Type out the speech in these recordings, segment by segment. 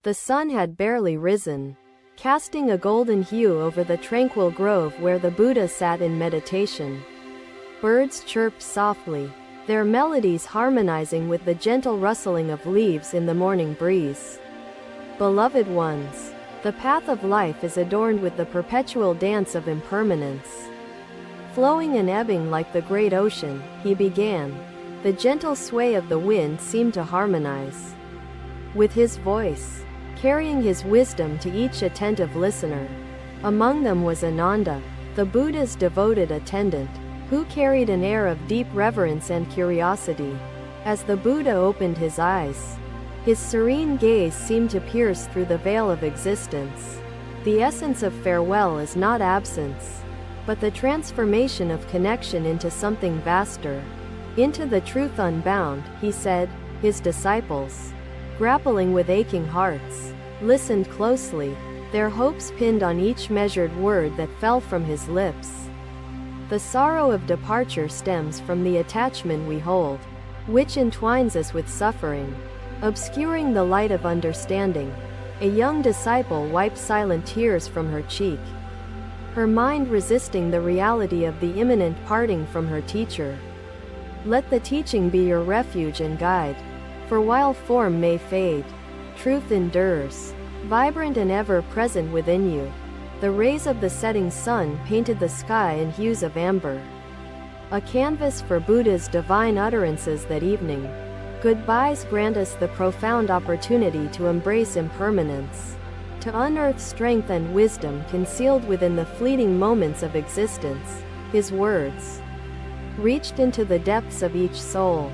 The sun had barely risen, casting a golden hue over the tranquil grove where the Buddha sat in meditation. Birds chirped softly, their melodies harmonizing with the gentle rustling of leaves in the morning breeze. Beloved ones, the path of life is adorned with the perpetual dance of impermanence. Flowing and ebbing like the great ocean, he began. The gentle sway of the wind seemed to harmonize with his voice, carrying his wisdom to each attentive listener. Among them was Ananda, the Buddha's devoted attendant, who carried an air of deep reverence and curiosity. As the Buddha opened his eyes, his serene gaze seemed to pierce through the veil of existence. The essence of farewell is not absence, but the transformation of connection into something vaster, into the truth unbound, he said. His disciples, grappling with aching hearts, listened closely, their hopes pinned on each measured word that fell from his lips. The sorrow of departure stems from the attachment we hold, which entwines us with suffering, obscuring the light of understanding. A young disciple wiped silent tears from her cheek, her mind resisting the reality of the imminent parting from her teacher. Let the teaching be your refuge and guide, for while form may fade, truth endures, vibrant and ever-present within you. The rays of the setting sun painted the sky in hues of amber, a canvas for Buddha's divine utterances that evening. Goodbyes grant us the profound opportunity to embrace impermanence, to unearth strength and wisdom concealed within the fleeting moments of existence. His words reached into the depths of each soul,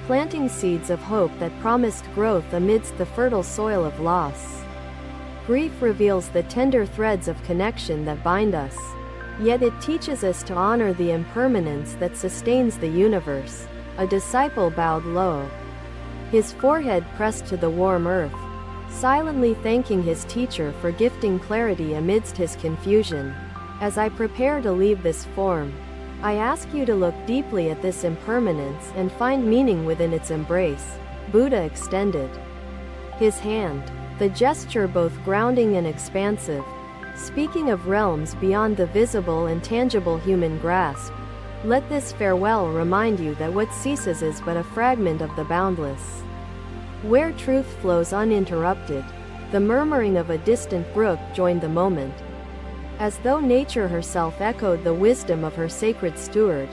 planting seeds of hope that promised growth amidst the fertile soil of loss. Grief reveals the tender threads of connection that bind us, yet it teaches us to honor the impermanence that sustains the universe. A disciple bowed low, his forehead pressed to the warm earth, silently thanking his teacher for gifting clarity amidst his confusion. As I prepare to leave this form, I ask you to look deeply at this impermanence and find meaning within its embrace. Buddha extended his hand, the gesture both grounding and expansive, speaking of realms beyond the visible and tangible human grasp. Let this farewell remind you that what ceases is but a fragment of the boundless. Where truth flows uninterrupted, the murmuring of a distant brook joined the moment. As though nature herself echoed the wisdom of her sacred steward,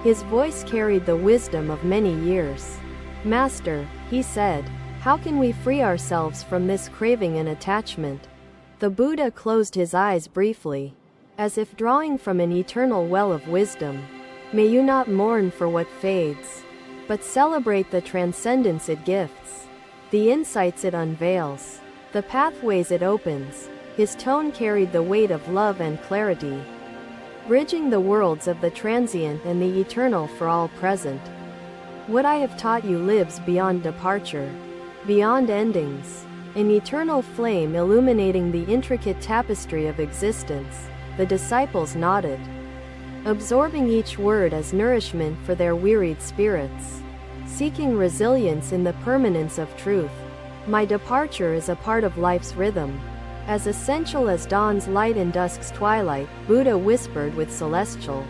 his voice carried the wisdom of many years. Master, he said, how can we free ourselves from this craving and attachment? The Buddha closed his eyes briefly, as if drawing from an eternal well of wisdom. May you not mourn for what fades, but celebrate the transcendence it gifts, the insights it unveils, the pathways it opens. His tone carried the weight of love and clarity, bridging the worlds of the transient and the eternal for all present. What I have taught you lives beyond departure, beyond endings, an eternal flame illuminating the intricate tapestry of existence. The disciples nodded, absorbing each word as nourishment for their wearied spirits, seeking resilience in the permanence of truth. My departure is a part of life's rhythm, as essential as dawn's light and dusk's twilight, Buddha whispered with celestial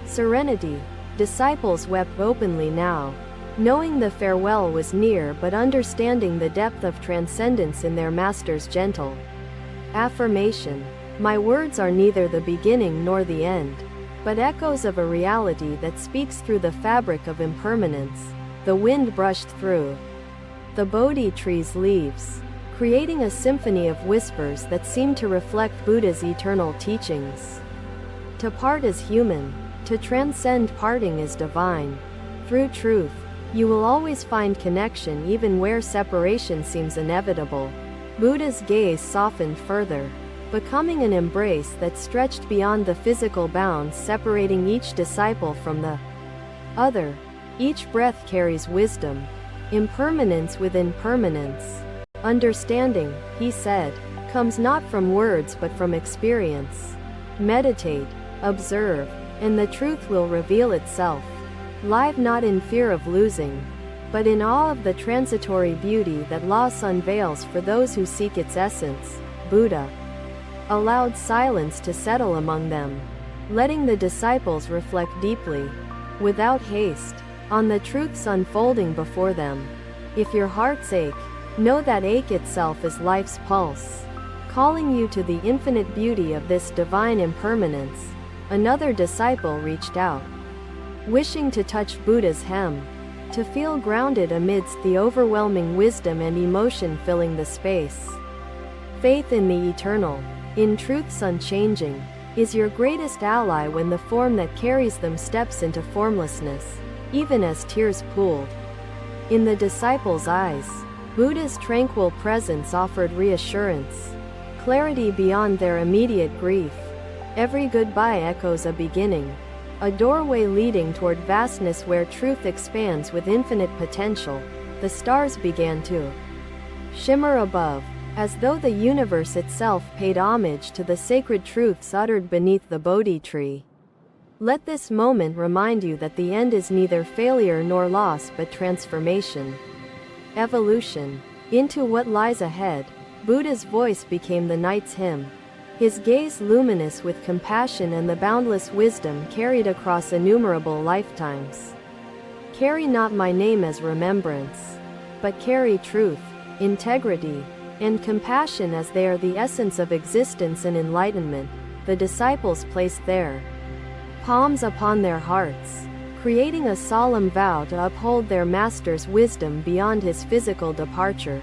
serenity. Disciples wept openly now, knowing the farewell was near but understanding the depth of transcendence in their master's gentle affirmation. My words are neither the beginning nor the end, but echoes of a reality that speaks through the fabric of impermanence. The wind brushed through the Bodhi tree's leaves, creating a symphony of whispers that seemed to reflect Buddha's eternal teachings. To part is human, to transcend parting is divine. Through truth, you will always find connection even where separation seems inevitable. Buddha's gaze softened further, becoming an embrace that stretched beyond the physical bounds separating each disciple from the other. Each breath carries wisdom, impermanence within permanence. Understanding, he said, comes not from words but from experience. Meditate, observe, and the truth will reveal itself. Live not in fear of losing, but in awe of the transitory beauty that loss unveils for those who seek its essence. Buddha allowed silence to settle among them, letting the disciples reflect deeply, without haste, on the truths unfolding before them. If your hearts ache, know that ache itself is life's pulse, calling you to the infinite beauty of this divine impermanence. Another disciple reached out, wishing to touch Buddha's hem, to feel grounded amidst the overwhelming wisdom and emotion filling the space. Faith in the eternal, in truths unchanging, is your greatest ally when the form that carries them steps into formlessness, even as tears pooled. In the disciples' eyes, Buddha's tranquil presence offered reassurance, clarity beyond their immediate grief. Every goodbye echoes a beginning, a doorway leading toward vastness where truth expands with infinite potential. The stars began to shimmer above, as though the universe itself paid homage to the sacred truths uttered beneath the Bodhi tree. Let this moment remind you that the end is neither failure nor loss but transformation. Evolution. Into what lies ahead, Buddha's voice became the night's hymn, his gaze luminous with compassion and the boundless wisdom carried across innumerable lifetimes. Carry not my name as remembrance, but carry truth, integrity, and compassion as they are the essence of existence and enlightenment. The disciples placed their palms upon their hearts, creating a solemn vow to uphold their master's wisdom beyond his physical departure.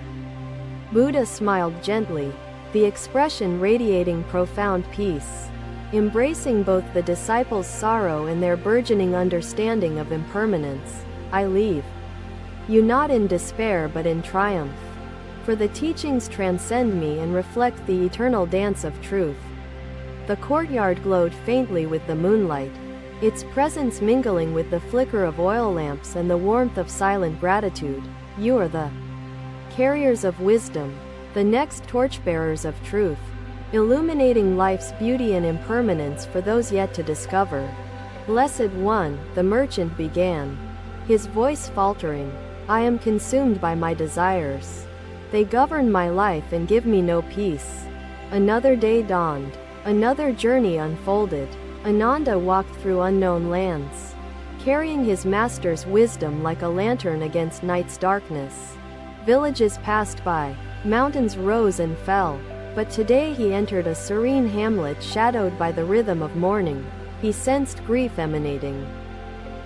Buddha smiled gently, the expression radiating profound peace, embracing both the disciples' sorrow and their burgeoning understanding of impermanence. I leave you not in despair but in triumph, for the teachings transcend me and reflect the eternal dance of truth. The courtyard glowed faintly with the moonlight, its presence mingling with the flicker of oil lamps and the warmth of silent gratitude. You are the carriers of wisdom, the next torchbearers of truth, illuminating life's beauty and impermanence for those yet to discover. Blessed One, the merchant began, his voice faltering, I am consumed by my desires. They govern my life and give me no peace. Another day dawned, another journey unfolded. Ananda walked through unknown lands, carrying his master's wisdom like a lantern against night's darkness. Villages passed by, mountains rose and fell, but today he entered a serene hamlet shadowed by the rhythm of morning. He sensed grief emanating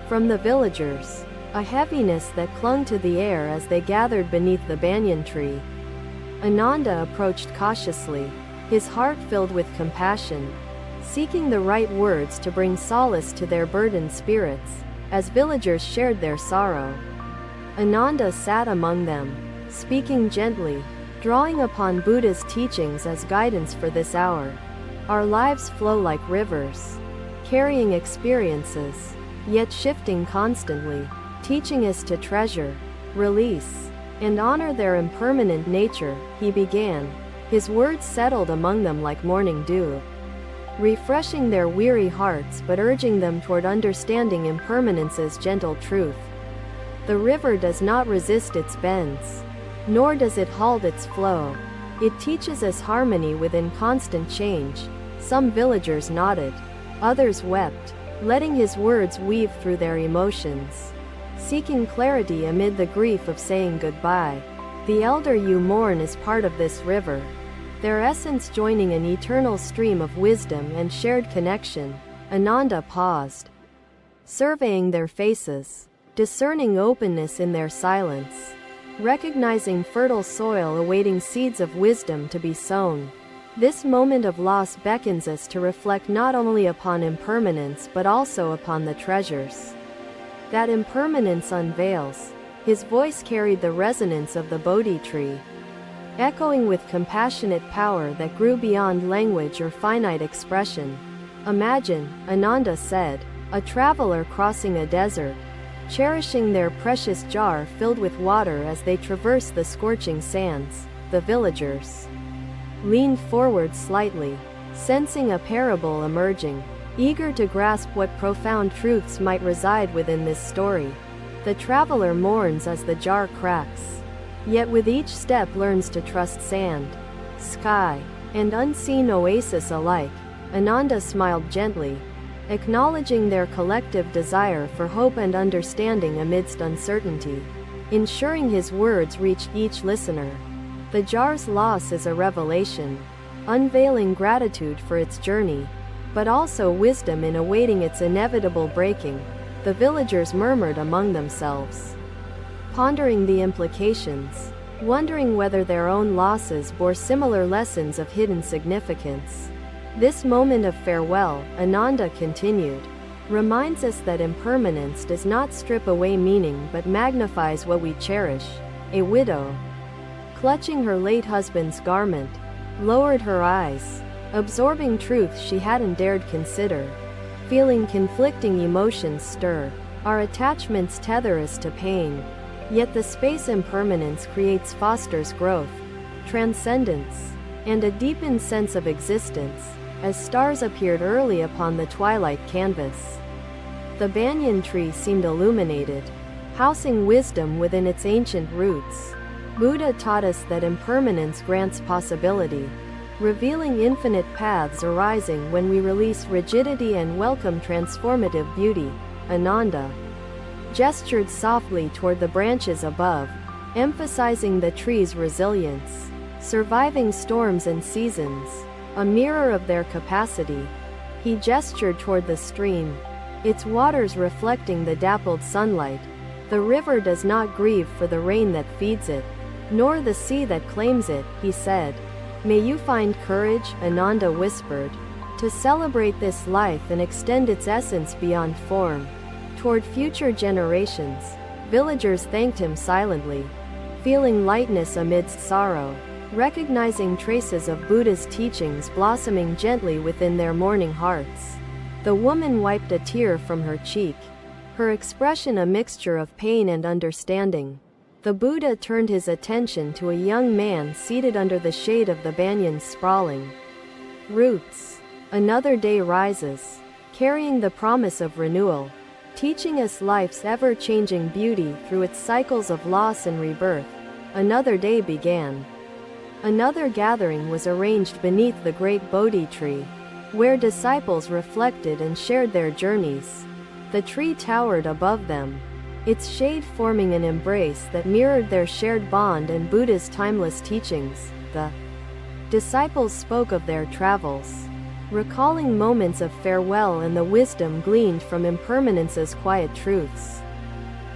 from the villagers, a heaviness that clung to the air as they gathered beneath the banyan tree. Ananda approached cautiously, his heart filled with compassion, seeking the right words to bring solace to their burdened spirits. As villagers shared their sorrow, Ananda sat among them, speaking gently, drawing upon Buddha's teachings as guidance for this hour. Our lives flow like rivers, carrying experiences, yet shifting constantly, teaching us to treasure, release, and honor their impermanent nature. He began, his words settled among them like morning dew, refreshing their weary hearts but urging them toward understanding impermanence's gentle truth. The river does not resist its bends, nor does it halt its flow. It teaches us harmony within constant change. Some villagers nodded, others wept, letting his words weave through their emotions, seeking clarity amid the grief of saying goodbye. The elder you mourn is part of this river, their essence joining an eternal stream of wisdom and shared connection. Ananda paused, surveying their faces, discerning openness in their silence, recognizing fertile soil awaiting seeds of wisdom to be sown. This moment of loss beckons us to reflect not only upon impermanence but also upon the treasures that impermanence unveils. His voice carried the resonance of the Bodhi tree, echoing with compassionate power that grew beyond language or finite expression. Imagine, Ananda said, a traveler crossing a desert, cherishing their precious jar filled with water as they traverse the scorching sands. The villagers leaned forward slightly, sensing a parable emerging, eager to grasp what profound truths might reside within this story. The traveler mourns as the jar cracks. Yet with each step learns to trust sand, sky, and unseen oasis alike. Ananda smiled gently, acknowledging their collective desire for hope and understanding amidst uncertainty, ensuring his words reached each listener. The jar's loss is a revelation, unveiling gratitude for its journey, but also wisdom in awaiting its inevitable breaking. The villagers murmured among themselves, pondering the implications, wondering whether their own losses bore similar lessons of hidden significance. This moment of farewell, Ananda continued, reminds us that impermanence does not strip away meaning but magnifies what we cherish. A widow, clutching her late husband's garment, lowered her eyes, absorbing truth she hadn't dared consider. Feeling conflicting emotions stir. Our attachments tether us to pain. Yet the space impermanence creates fosters growth, transcendence, and a deepened sense of existence, as stars appeared early upon the twilight canvas. The banyan tree seemed illuminated, housing wisdom within its ancient roots. Buddha taught us that impermanence grants possibility, revealing infinite paths arising when we release rigidity and welcome transformative beauty. Ananda gestured softly toward the branches above, emphasizing the tree's resilience, surviving storms and seasons, a mirror of their capacity. He gestured toward the stream, its waters reflecting the dappled sunlight. The river does not grieve for the rain that feeds it, nor the sea that claims it, he said. May you find courage, Ananda whispered, to celebrate this life and extend its essence beyond form. Toward future generations, villagers thanked him silently, feeling lightness amidst sorrow, recognizing traces of Buddha's teachings blossoming gently within their mourning hearts. The woman wiped a tear from her cheek, her expression a mixture of pain and understanding. The Buddha turned his attention to a young man seated under the shade of the banyan's sprawling roots. Another day rises, carrying the promise of renewal, teaching us life's ever-changing beauty through its cycles of loss and rebirth. Another day began. Another gathering was arranged beneath the great Bodhi tree, where disciples reflected and shared their journeys. The tree towered above them, its shade forming an embrace that mirrored their shared bond and Buddha's timeless teachings. The disciples spoke of their travels, recalling moments of farewell and the wisdom gleaned from impermanence's quiet truths.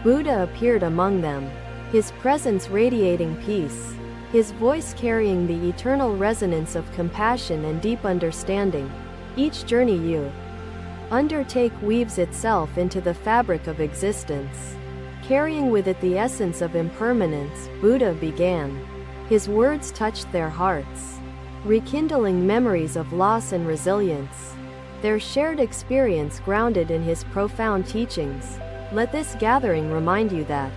Buddha appeared among them, his presence radiating peace, his voice carrying the eternal resonance of compassion and deep understanding. Each journey you undertake weaves itself into the fabric of existence, carrying with it the essence of impermanence. Buddha began. His words touched their hearts, rekindling memories of loss and resilience, their shared experience grounded in his profound teachings. Let this gathering remind you that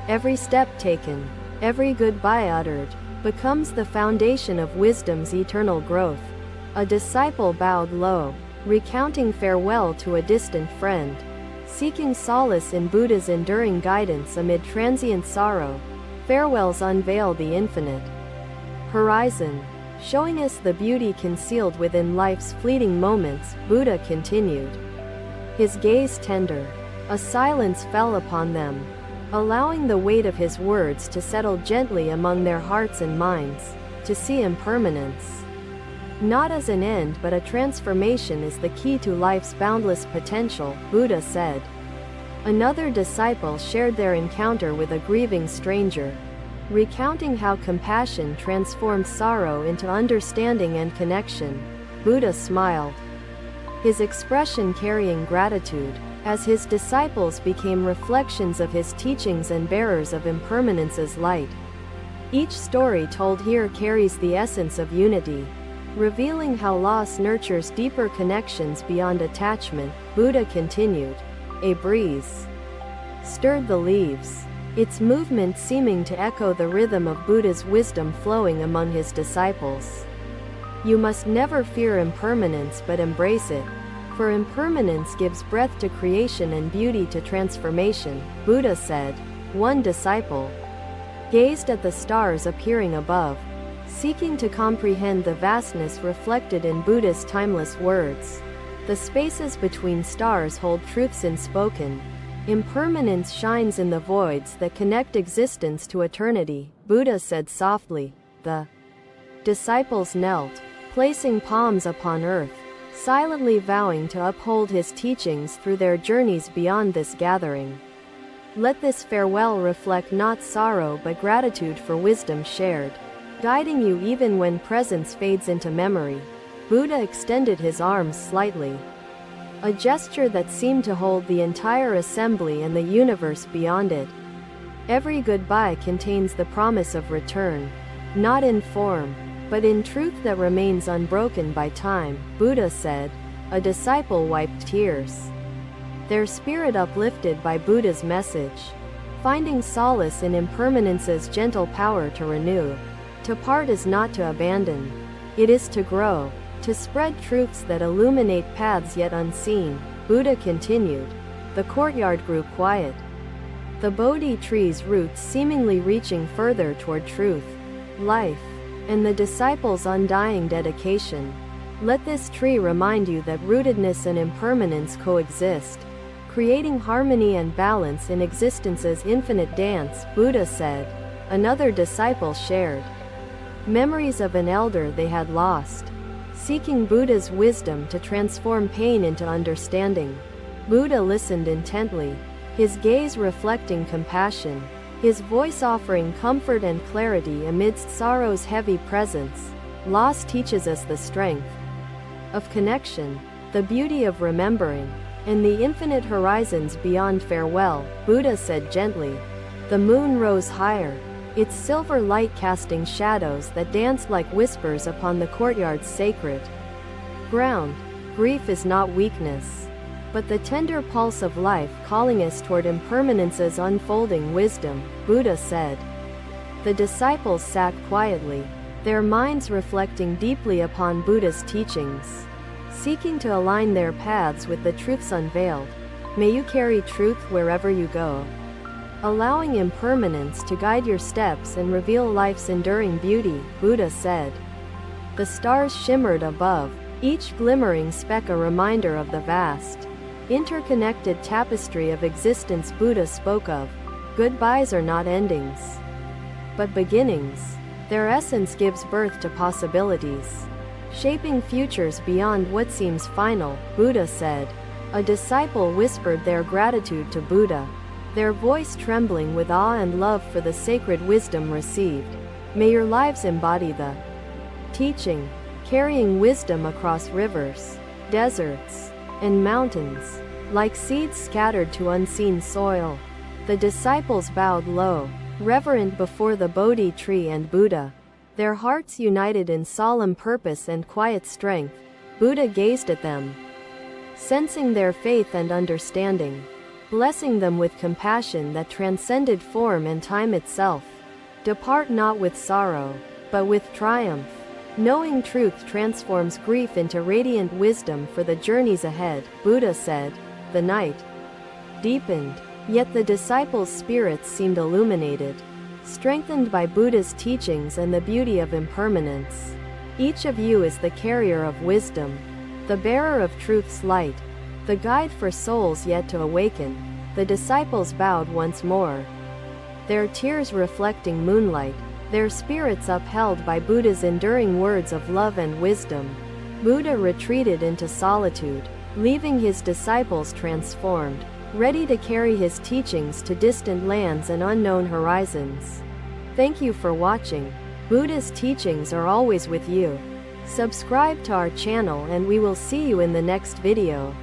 every step taken, every goodbye uttered, becomes the foundation of wisdom's eternal growth. A disciple bowed low, recounting farewell to a distant friend, seeking solace in Buddha's enduring guidance amid transient sorrow. Farewells unveil the infinite horizon, showing us the beauty concealed within life's fleeting moments. Buddha continued, his gaze tender. A silence fell upon them, allowing the weight of his words to settle gently among their hearts and minds. To see impermanence not as an end but a transformation is the key to life's boundless potential, Buddha said. Another disciple shared their encounter with a grieving stranger, recounting how compassion transformed sorrow into understanding and connection. Buddha smiled, his expression carrying gratitude, as his disciples became reflections of his teachings and bearers of impermanence's light. Each story told here carries the essence of unity, revealing how loss nurtures deeper connections beyond attachment. Buddha continued. A breeze stirred the leaves, its movement seeming to echo the rhythm of Buddha's wisdom flowing among his disciples. You must never fear impermanence but embrace it, For impermanence gives breath to creation and beauty to transformation, Buddha said. One disciple gazed at the stars appearing above, seeking to comprehend the vastness reflected in Buddha's timeless words. The spaces between stars hold truths unspoken. Impermanence shines in the voids that connect existence to eternity, Buddha said softly. The disciples knelt, placing palms upon earth, silently vowing to uphold his teachings through their journeys beyond this gathering. Let this farewell reflect not sorrow but gratitude for wisdom shared, guiding you even when presence fades into memory. Buddha extended his arms slightly, a gesture that seemed to hold the entire assembly and the universe beyond it. Every goodbye contains the promise of return, not in form, but in truth that remains unbroken by time, Buddha said. A disciple wiped tears, their spirit uplifted by Buddha's message, finding solace in impermanence's gentle power to renew. To part is not to abandon, it is to grow, to spread truths that illuminate paths yet unseen, Buddha continued. The courtyard grew quiet, the Bodhi tree's roots seemingly reaching further toward truth, life, and the disciples' undying dedication. Let this tree remind you that rootedness and impermanence coexist, creating harmony and balance in existence's infinite dance, Buddha said. Another disciple shared memories of an elder they had lost, seeking Buddha's wisdom to transform pain into understanding. Buddha listened intently, his gaze reflecting compassion, his voice offering comfort and clarity amidst sorrow's heavy presence. Loss teaches us the strength of connection, the beauty of remembering, and the infinite horizons beyond farewell, Buddha said gently. The moon rose higher, its silver light casting shadows that danced like whispers upon the courtyard's sacred ground. Grief is not weakness, but the tender pulse of life calling us toward impermanence's unfolding wisdom, Buddha said. The disciples sat quietly, their minds reflecting deeply upon Buddha's teachings, seeking to align their paths with the truths unveiled. May you carry truth wherever you go, allowing impermanence to guide your steps and reveal life's enduring beauty, Buddha said. The stars shimmered above, each glimmering speck a reminder of the vast, interconnected tapestry of existence Buddha spoke of. Goodbyes are not endings, but beginnings. Their essence gives birth to possibilities, shaping futures beyond what seems final, Buddha said. A disciple whispered their gratitude to Buddha, their voice trembling with awe and love for the sacred wisdom received. May your lives embody the teaching, carrying wisdom across rivers, deserts, and mountains, like seeds scattered to unseen soil. The disciples bowed low, reverent before the Bodhi tree and Buddha, their hearts united in solemn purpose and quiet strength. Buddha gazed at them, sensing their faith and understanding, blessing them with compassion that transcended form and time itself. Depart not with sorrow, but with triumph, knowing truth transforms grief into radiant wisdom for the journeys ahead, Buddha said. The night deepened, yet the disciples' spirits seemed illuminated, strengthened by Buddha's teachings and the beauty of impermanence. Each of you is the carrier of wisdom, the bearer of truth's light, the guide for souls yet to awaken. The disciples bowed once more, their tears reflecting moonlight, their spirits upheld by Buddha's enduring words of love and wisdom. Buddha retreated into solitude, leaving his disciples transformed, ready to carry his teachings to distant lands and unknown horizons. Thank you for watching. Buddha's teachings are always with you. Subscribe to our channel and we will see you in the next video.